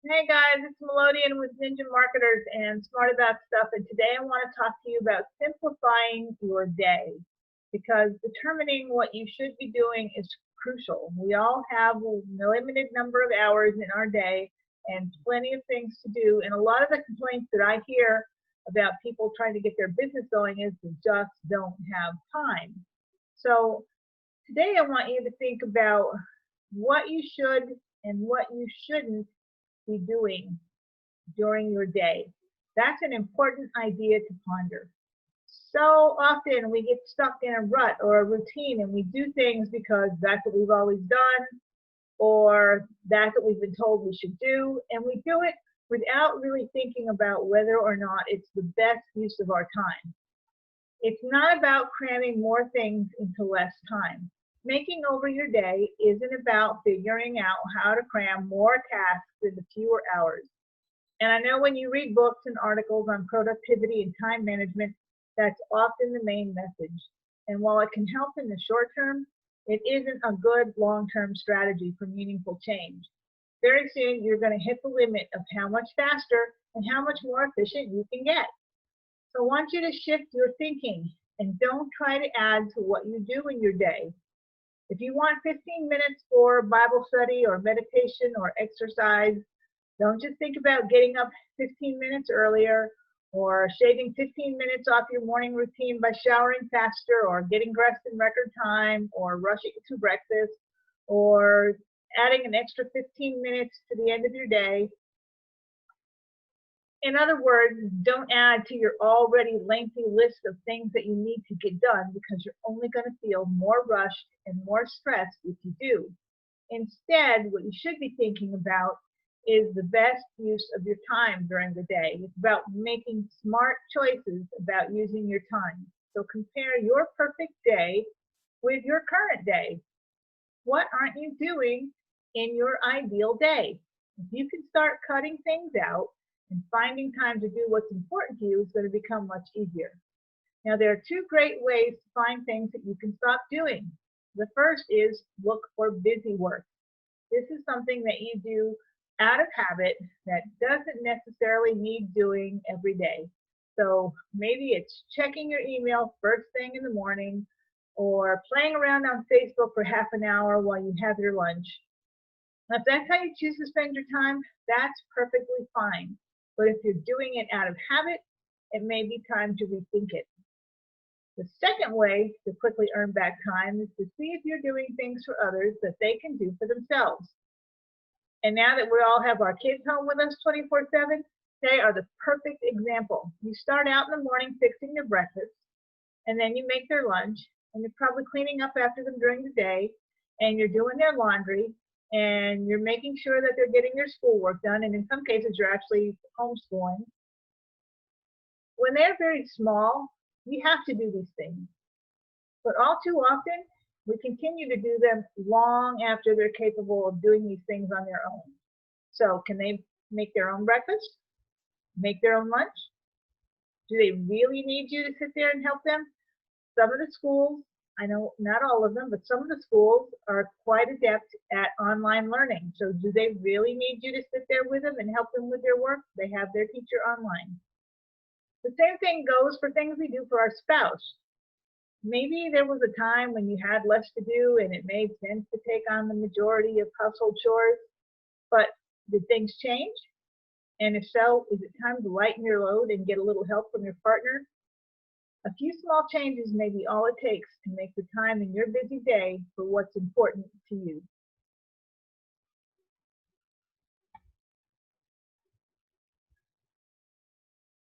Hey guys, it's Melodian with Ninja Marketers and Smart About Stuff, and today I want to talk to you about simplifying your day because determining what you should be doing is crucial. We all have a limited number of hours in our day and plenty of things to do, and a lot of the complaints that I hear about people trying to get their business going is they just don't have time. So today I want you to think about what you should and what you shouldn't be doing during your day. That's an important idea to ponder. So often we get stuck in a rut or a routine and we do things because that's what we've always done or that's what we've been told we should do, and we do it without really thinking about whether or not it's the best use of our time. It's not about cramming more things into less time. Making over your day isn't about figuring out how to cram more tasks into fewer hours. And I know when you read books and articles on productivity and time management, that's often the main message. And while it can help in the short term, it isn't a good long-term strategy for meaningful change. Very soon, you're going to hit the limit of how much faster and how much more efficient you can get. So I want you to shift your thinking and don't try to add to what you do in your day. If you want 15 minutes for Bible study or meditation or exercise, don't just think about getting up 15 minutes earlier or shaving 15 minutes off your morning routine by showering faster or getting dressed in record time or rushing to breakfast or adding an extra 15 minutes to the end of your day. In other words, don't add to your already lengthy list of things that you need to get done because you're only going to feel more rushed and more stressed if you do. Instead, what you should be thinking about is the best use of your time during the day. It's about making smart choices about using your time. So compare your perfect day with your current day. What aren't you doing in your ideal day? If you can start cutting things out and finding time to do what's important to you, it's going to become much easier. Now, there are two great ways to find things that you can stop doing. The first is look for busy work. This is something that you do out of habit that doesn't necessarily need doing every day. So maybe it's checking your email first thing in the morning or playing around on Facebook for half an hour while you have your lunch. Now, if that's how you choose to spend your time, that's perfectly fine. But if you're doing it out of habit, it may be time to rethink it. The second way to quickly earn back time is to see if you're doing things for others that they can do for themselves. And now that we all have our kids home with us 24/7, they are the perfect example. You start out in the morning fixing their breakfast, and then you make their lunch, and you're probably cleaning up after them during the day, and you're doing their laundry, and you're making sure that they're getting their schoolwork done, and in some cases you're actually homeschooling. When they're very small, we have to do these things. But all too often, we continue to do them long after they're capable of doing these things on their own. So can they make their own breakfast? Make their own lunch? Do they really need you to sit there and help them? Some of the schools, I know not all of them, but some of the schools are quite adept at online learning. So do they really need you to sit there with them and help them with their work? They have their teacher online. The same thing goes for things we do for our spouse. Maybe there was a time when you had less to do and it made sense to take on the majority of household chores, but did things change? And if so, is it time to lighten your load and get a little help from your partner? A few small changes may be all it takes to make the time in your busy day for what's important to you.